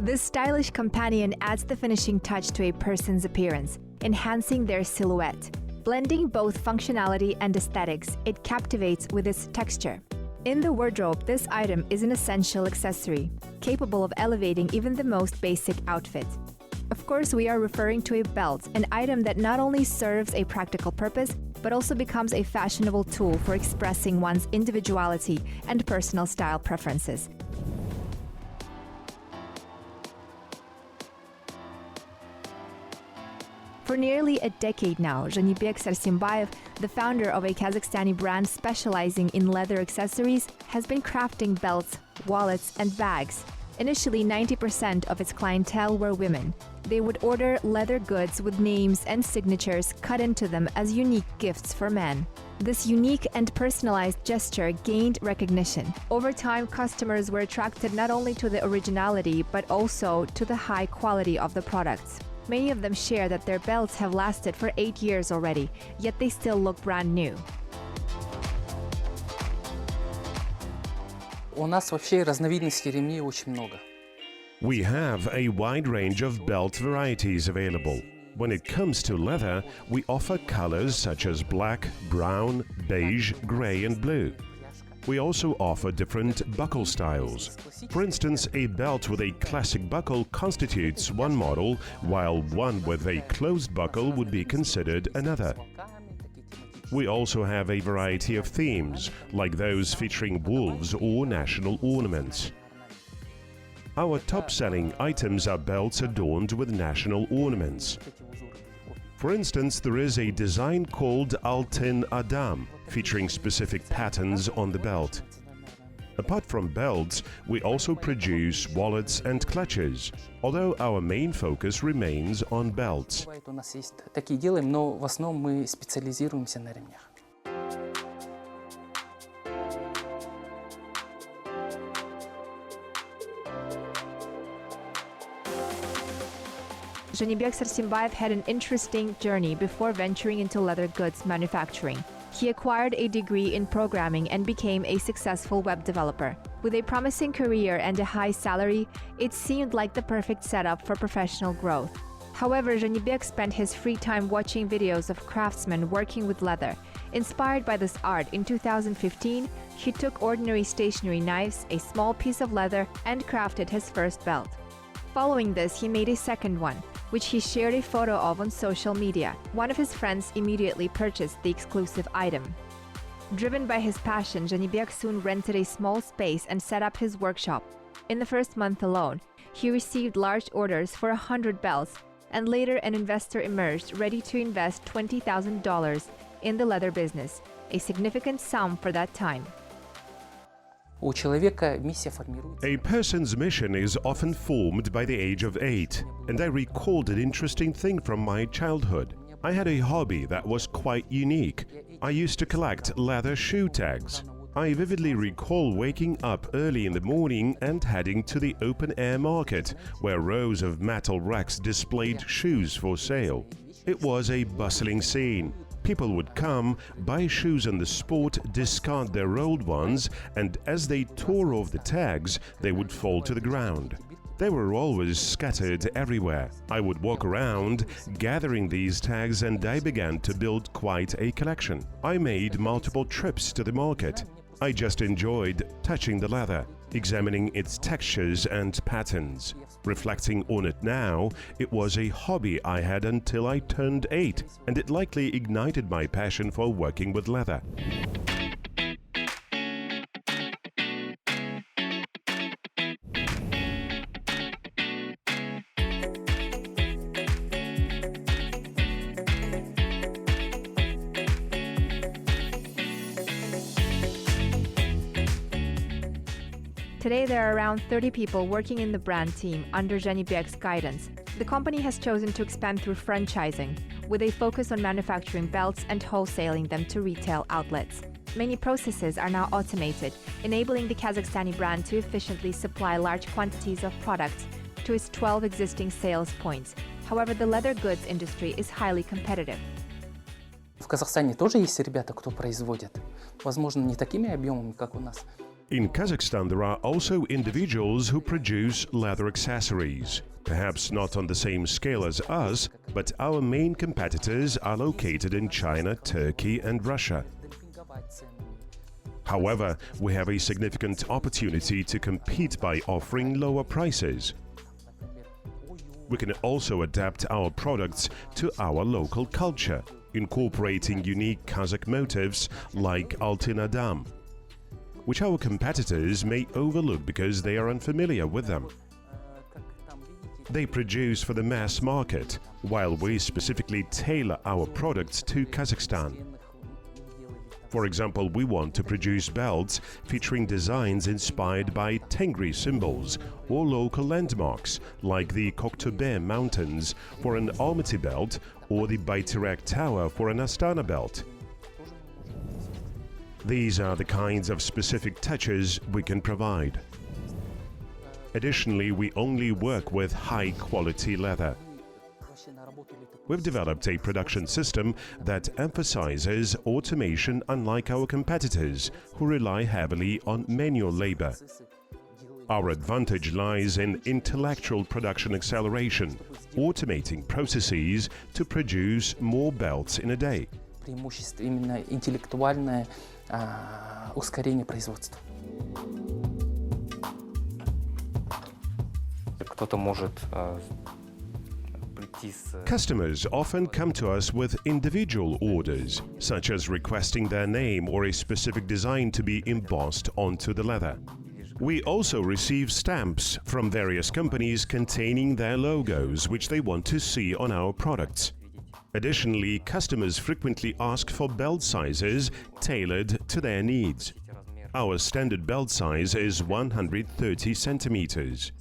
This stylish companion adds the finishing touch to a person's appearance, enhancing their silhouette. Blending both functionality and aesthetics, it captivates with its texture. In the wardrobe, this item is an essential accessory, capable of elevating even the most basic outfit. Of course, we are referring to a belt, an item that not only serves a practical purpose, but also becomes a fashionable tool for expressing one's individuality and personal style preferences. For nearly a decade now, Zhanibek Sarsimbayev, the founder of a Kazakhstani brand specializing in leather accessories, has been crafting belts, wallets, and bags. Initially, 90% of its clientele were women. They would order leather goods with names and signatures cut into them as unique gifts for men. This unique and personalized gesture gained recognition. Over time, customers were attracted not only to the originality, but also to the high quality of the products. Many of them share that their belts have lasted for 8 years already, yet they still look brand new. У нас вообще разновидностей ремней очень много. We have a wide range of belt varieties available. When it comes to leather, we offer colors such as black, brown, beige, gray and blue. We also offer different buckle styles. For instance, a belt with a classic buckle constitutes one model, while one with a closed buckle would be considered another. We also have a variety of themes, like those featuring wolves or national ornaments. Our top-selling items are belts adorned with national ornaments. For instance, there is a design called Altyn Adam, featuring specific patterns on the belt. Apart from belts, we also produce wallets and clutches, although our main focus remains on belts. У нас есть такие делаем, но в основном мы специализируемся на ремнях. Zhanibek Sarsimbayev had an interesting journey before venturing into leather goods manufacturing. He acquired a degree in programming and became a successful web developer. With a promising career and a high salary, it seemed like the perfect setup for professional growth. However, Zhanibek spent his free time watching videos of craftsmen working with leather. Inspired by this art, in 2015, he took ordinary stationery knives, a small piece of leather, and crafted his first belt. Following this, he made a second one, which he shared a photo of on social media. One of his friends immediately purchased the exclusive item. Driven by his passion, Zhanibek soon rented a small space and set up his workshop. In the first month alone, he received large orders for 100 belts, and later an investor emerged ready to invest $20,000 in the leather business, a significant sum for that time. A person's mission is often formed by the age of 8, and I recalled an interesting thing from my childhood. I had a hobby that was quite unique. I used to collect leather shoe tags. I vividly recall waking up early in the morning and heading to the open-air market, where rows of metal racks displayed shoes for sale. It was a bustling scene. People would come, buy shoes on the spot, discard their old ones, and as they tore off the tags, they would fall to the ground. They were always scattered everywhere. I would walk around, gathering these tags, and I began to build quite a collection. I made multiple trips to the market. I just enjoyed touching the leather, examining its textures and patterns. Reflecting on it now, it was a hobby I had until I turned 8, and it likely ignited my passion for working with leather. Today, there are around 30 people working in the brand team under Zhanibek's guidance. The company has chosen to expand through franchising, with a focus on manufacturing belts and wholesaling them to retail outlets. Many processes are now automated, enabling the Kazakhstani brand to efficiently supply large quantities of products to its 12 existing sales points. However, the leather goods industry is highly competitive. В Казахстане тоже есть ребята, кто производят. Возможно, не такими объемами, как у нас. In Kazakhstan, there are also individuals who produce leather accessories. Perhaps not on the same scale as us, but our main competitors are located in China, Turkey, and Russia. However, we have a significant opportunity to compete by offering lower prices. We can also adapt our products to our local culture, incorporating unique Kazakh motifs like Altyn Adam, which our competitors may overlook because they are unfamiliar with them. They produce for the mass market, while we specifically tailor our products to Kazakhstan. For example, we want to produce belts featuring designs inspired by Tengri symbols or local landmarks like the Koktube Mountains for an Almaty belt or the Bayterak Tower for an Astana belt. These are the kinds of specific touches we can provide. Additionally, we only work with high-quality leather. We've developed a production system that emphasizes automation, unlike our competitors, who rely heavily on manual labor. Our advantage lies in intellectual production acceleration, automating processes to produce more belts in a day. Преимущество именно интеллектуальное ускорение производства. Кто-то может прийти с... Customers often come to us with individual orders, such as requesting their name or a specific design to be embossed onto the leather. We also receive stamps from various companies containing their logos, which they want to see on our products. Additionally, customers frequently ask for belt sizes tailored to their needs. Our standard belt size is 130 centimeters.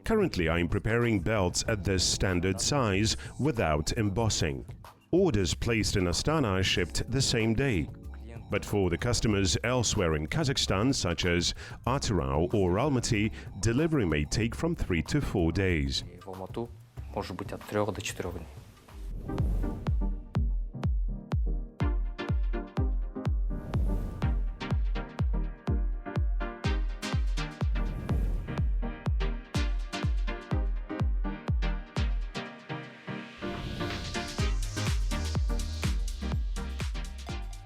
Currently, I'm preparing belts at this standard size without embossing. Orders placed in Astana are shipped the same day. But for the customers elsewhere in Kazakhstan, such as Atyrau or Almaty, delivery may take from 3 to 4 days. В Алмату может быть от 3 до 4 дней.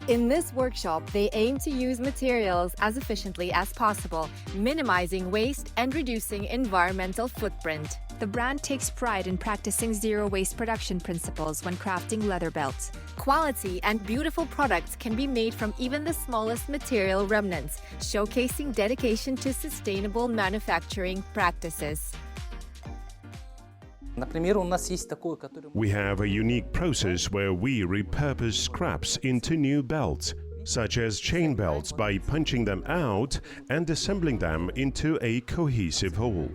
In this workshop, they aim to use materials as efficiently as possible, minimizing waste and reducing environmental footprint. The brand takes pride in practicing zero-waste production principles when crafting leather belts. Quality and beautiful products can be made from even the smallest material remnants, showcasing dedication to sustainable manufacturing practices. Например, у нас есть такое, которое... We have a unique process where we repurpose scraps into new belts, such as chain belts, by punching them out and assembling them into a cohesive whole.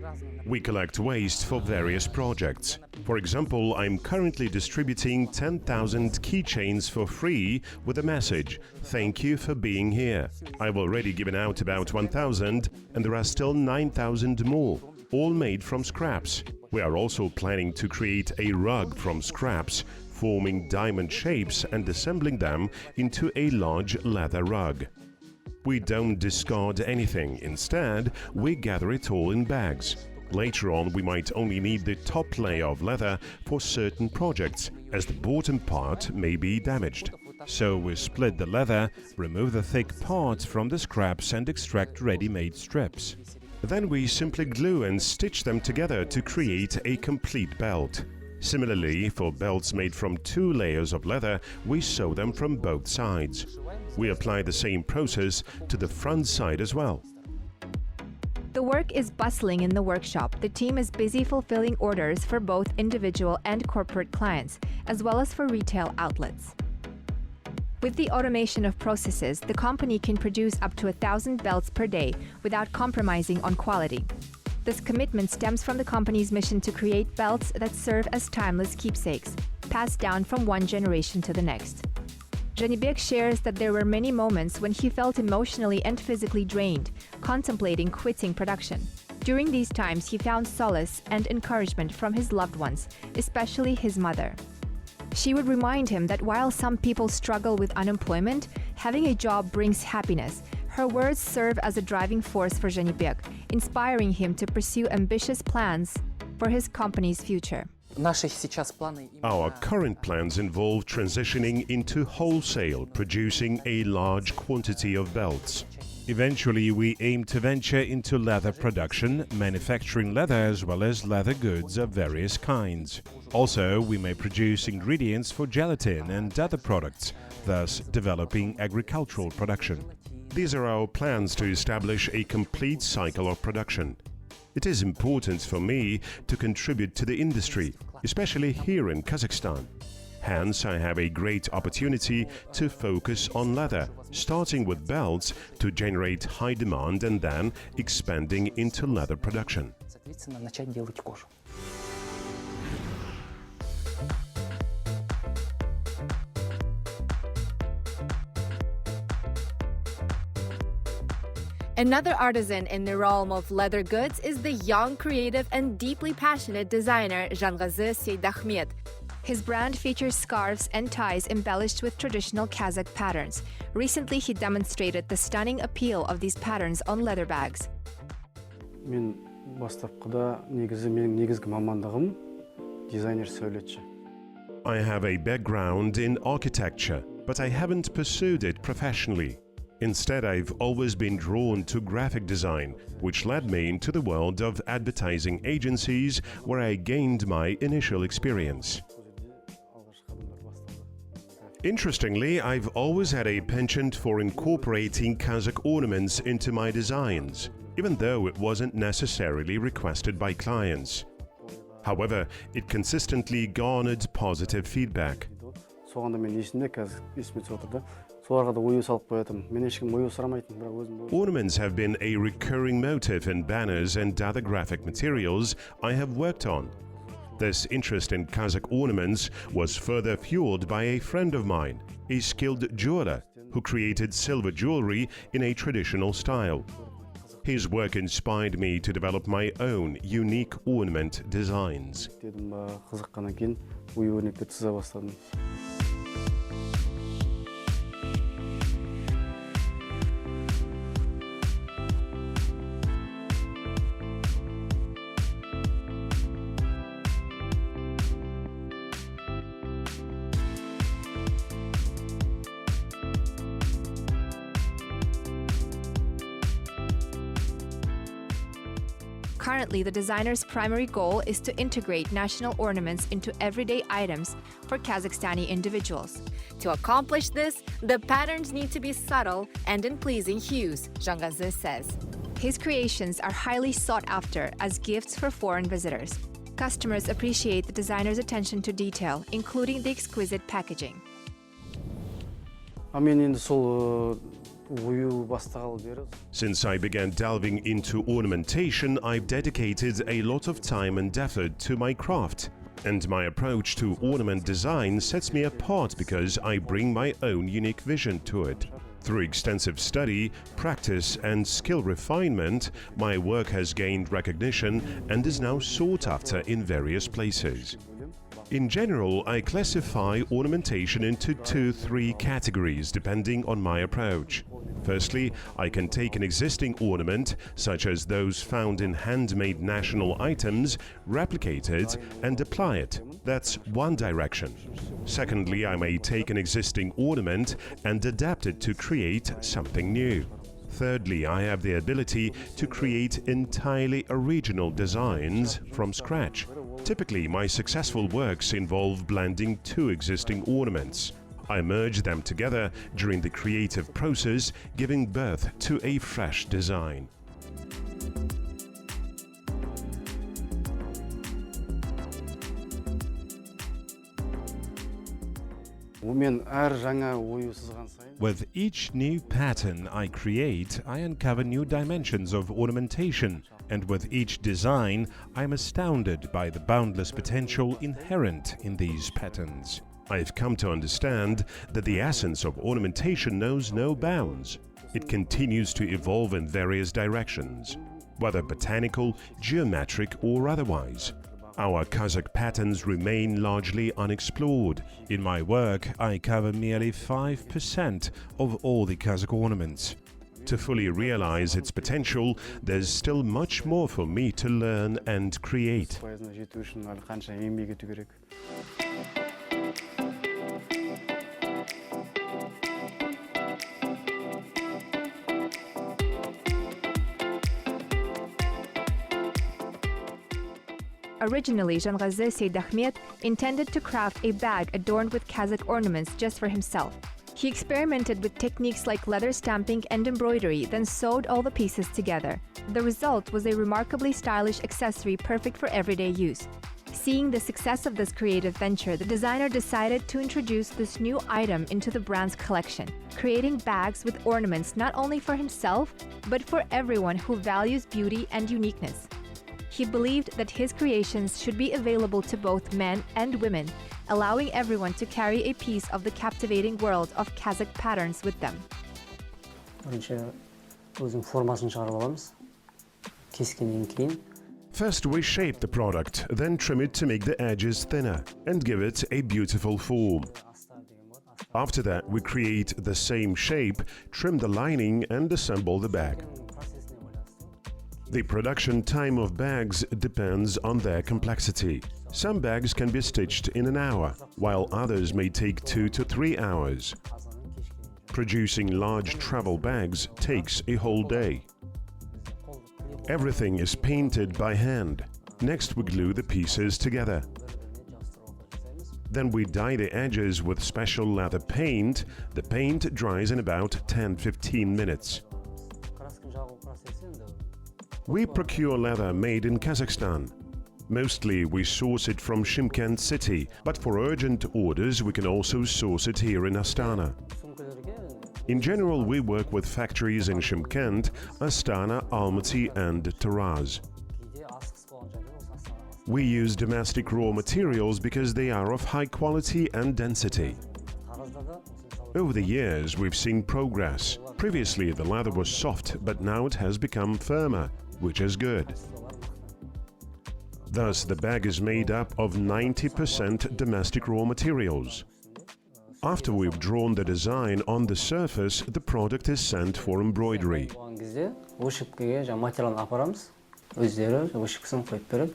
We collect waste for various projects. For example, I'm currently distributing 10,000 keychains for free with a message, "Thank you for being here." I've already given out about 1,000 and there are still 9,000 more, all made from scraps. We are also planning to create a rug from scraps, forming diamond shapes and assembling them into a large leather rug. We don't discard anything. Instead, we gather it all in bags. Later on, we might only need the top layer of leather for certain projects, as the bottom part may be damaged. So we split the leather, remove the thick parts from the scraps and extract ready-made strips. Then we simply glue and stitch them together to create a complete belt. Similarly, for belts made from 2 layers of leather, we sew them from both sides. We apply the same process to the front side as well. The work is bustling in the workshop. The team is busy fulfilling orders for both individual and corporate clients, as well as for retail outlets. With the automation of processes, the company can produce up to 1,000 belts per day without compromising on quality. This commitment stems from the company's mission to create belts that serve as timeless keepsakes, passed down from one generation to the next. Zhanibek shares that there were many moments when he felt emotionally and physically drained, contemplating quitting production. During these times, he found solace and encouragement from his loved ones, especially his mother. She would remind him that while some people struggle with unemployment, having a job brings happiness. Her words serve as a driving force for Zhanibek, inspiring him to pursue ambitious plans for his company's future. Наши сейчас планы Our current plans involve transitioning into wholesale, producing a large quantity of belts. Eventually, we aim to venture into leather production, manufacturing leather as well as leather goods of various kinds. Also, we may produce ingredients for gelatin and other products, thus developing agricultural production. These are our plans to establish a complete cycle of production. It is important for me to contribute to the industry, especially here in Kazakhstan. Hence, I have a great opportunity to focus on leather, starting with belts to generate high demand and then expanding into leather production. соответственно, начать делать кожу. Another artisan in the realm of leather goods is the young, creative, and deeply passionate designer Zhangasy. His brand features scarves and ties embellished with traditional Kazakh patterns. Recently, he demonstrated the stunning appeal of these patterns on leather bags. Мен бастапқыда менің негізгі мамандығым дизайнер сәулетші. I have a background in architecture, but I haven't pursued it professionally. Instead, I've always been drawn to graphic design, which led me into the world of advertising agencies, where I gained my initial experience. Interestingly, I've always had a penchant for incorporating Kazakh ornaments into my designs, even though it wasn't necessarily requested by clients. However, it consistently garnered positive feedback. Соған да мен есімде қазір есіме түсіп отырды. Соларға да ою салып қоятын. Мен ешкім ою сұрамайтын, бірақ өзім Ornaments have been a recurring motif in banners and other graphic materials I have worked on. This interest in Kazakh ornaments was further fueled by a friend of mine, a skilled jeweler, who created silver jewelry in a traditional style. His work inspired me to develop my own unique ornament designs. дедім, қызыққаннан кейін ою-өрнекті тізе бастадым. Currently, the designer's primary goal is to integrate national ornaments into everyday items for Kazakhstani individuals. To accomplish this, the patterns need to be subtle and in pleasing hues, Zhangasy says. His creations are highly sought after as gifts for foreign visitors. Customers appreciate the designer's attention to detail, including the exquisite packaging. Мен енді сол ою бастағалы бері Since I began delving into ornamentation, I've dedicated a lot of time and effort to my craft. And my approach to ornament design sets me apart because I bring my own unique vision to it. Through extensive study, practice, and skill refinement, my work has gained recognition and is now sought after in various places. In general, I classify ornamentation into 2-3 categories depending on my approach. Firstly, I can take an existing ornament, such as those found in handmade national items, replicate it and apply it. That's one direction. Secondly, I may take an existing ornament and adapt it to create something new. Thirdly, I have the ability to create entirely original designs from scratch. Typically, my successful works involve blending two existing ornaments. I merge them together during the creative process, giving birth to a fresh design. мен әр жаңа ою сызған сайын With each new pattern I create, I uncover new dimensions of ornamentation, and with each design, I'm astounded by the boundless potential inherent in these patterns. I've come to understand that the essence of ornamentation knows no bounds. It continues to evolve in various directions, whether botanical, geometric, or otherwise. Our Kazakh patterns remain largely unexplored. In my work, I cover merely 5% of all the Kazakh ornaments. To fully realize its potential, there's still much more for me to learn and create. Пайызына жету үшін әлі қанша еңбек ету керек. Originally, Zhangasy Said Ahmed intended to craft a bag adorned with Kazakh ornaments just for himself. He experimented with techniques like leather stamping and embroidery, then sewed all the pieces together. The result was a remarkably stylish accessory perfect for everyday use. Seeing the success of this creative venture, the designer decided to introduce this new item into the brand's collection, creating bags with ornaments not only for himself, but for everyone who values beauty and uniqueness. He believed that his creations should be available to both men and women, allowing everyone to carry a piece of the captivating world of Kazakh patterns with them. Бірінші өзінің формасын шығарып аламыз. Кескеннен кейін First, we shape the product, then trim it to make the edges thinner and give it a beautiful form. After that, we create the same shape, trim the lining and assemble the bag. The production time of bags depends on their complexity. Some bags can be stitched in an hour, while others may take 2 to 3 hours. Producing large travel bags takes a whole day. Everything is painted by hand. Next, we glue the pieces together. Then we dye the edges with special leather paint. The paint dries in about 10-15 minutes. We procure leather made in Kazakhstan. Mostly we source it from Shymkent city, but for urgent orders we can also source it here in Astana. In general, we work with factories in Shymkent, Astana, Almaty and Taraz. We use domestic raw materials because they are of high quality and density. Over the years, we've seen progress. Previously, the leather was soft, but now it has become firmer, which is good. Thus, the bag is made up of 90% domestic raw materials. After we've drawn the design on the surface, the product is sent for embroidery. материалын апарамыз. Өздері вышивкасын қойып береді.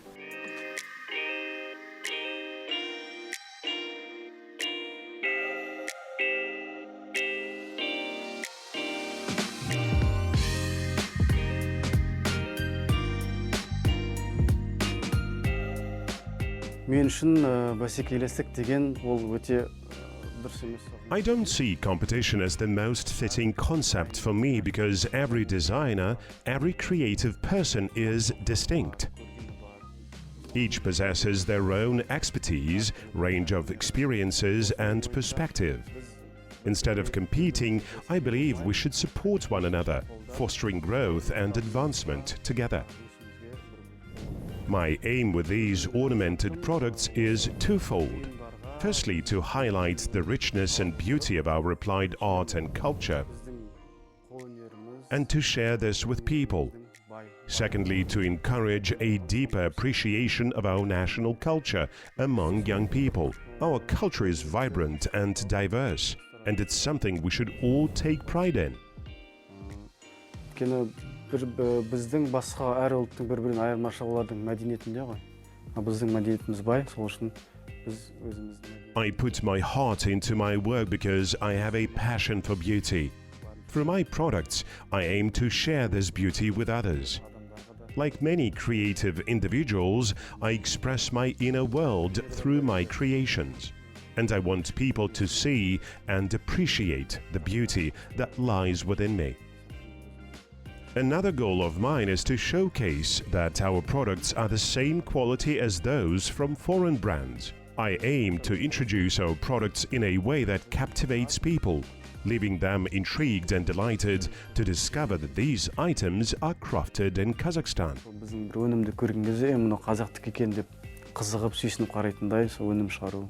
Мен үшін бәсекелестік деген ол өте дұрыс емес. I don't see competition as the most fitting concept for me because every designer, every creative person is distinct. Each possesses their own expertise, range of experiences and perspective. Instead of competing, I believe we should support one another, fostering growth and advancement together. My aim with these ornamented products is twofold. Firstly, to highlight the richness and beauty of our applied art and culture, and to share this with people. Secondly, to encourage a deeper appreciation of our national culture among young people. Our culture is vibrant and diverse, and it's something we should all take pride in. Біздің басқа әр ұлттың бір-бірін айырмашылығы олардың мәдениетінде ғой. Біздің мәдениетіміз бай, сол үшін біз өзіміздің. I put my heart into my work because I have a passion for beauty. Through my products, I aim to share this beauty with others. Like many creative individuals, I express my inner world through my creations. And I want people to see and appreciate the beauty that lies within me. Another goal of mine is to showcase that our products are the same quality as those from foreign brands. I aim to introduce our products in a way that captivates people, leaving them intrigued and delighted to discover that these items are crafted in Kazakhstan. Біздің бір өнімді көрген кезде, мынау қазақтық екен деп қызығып сүйсініп қарайтындай сол өнім шығару.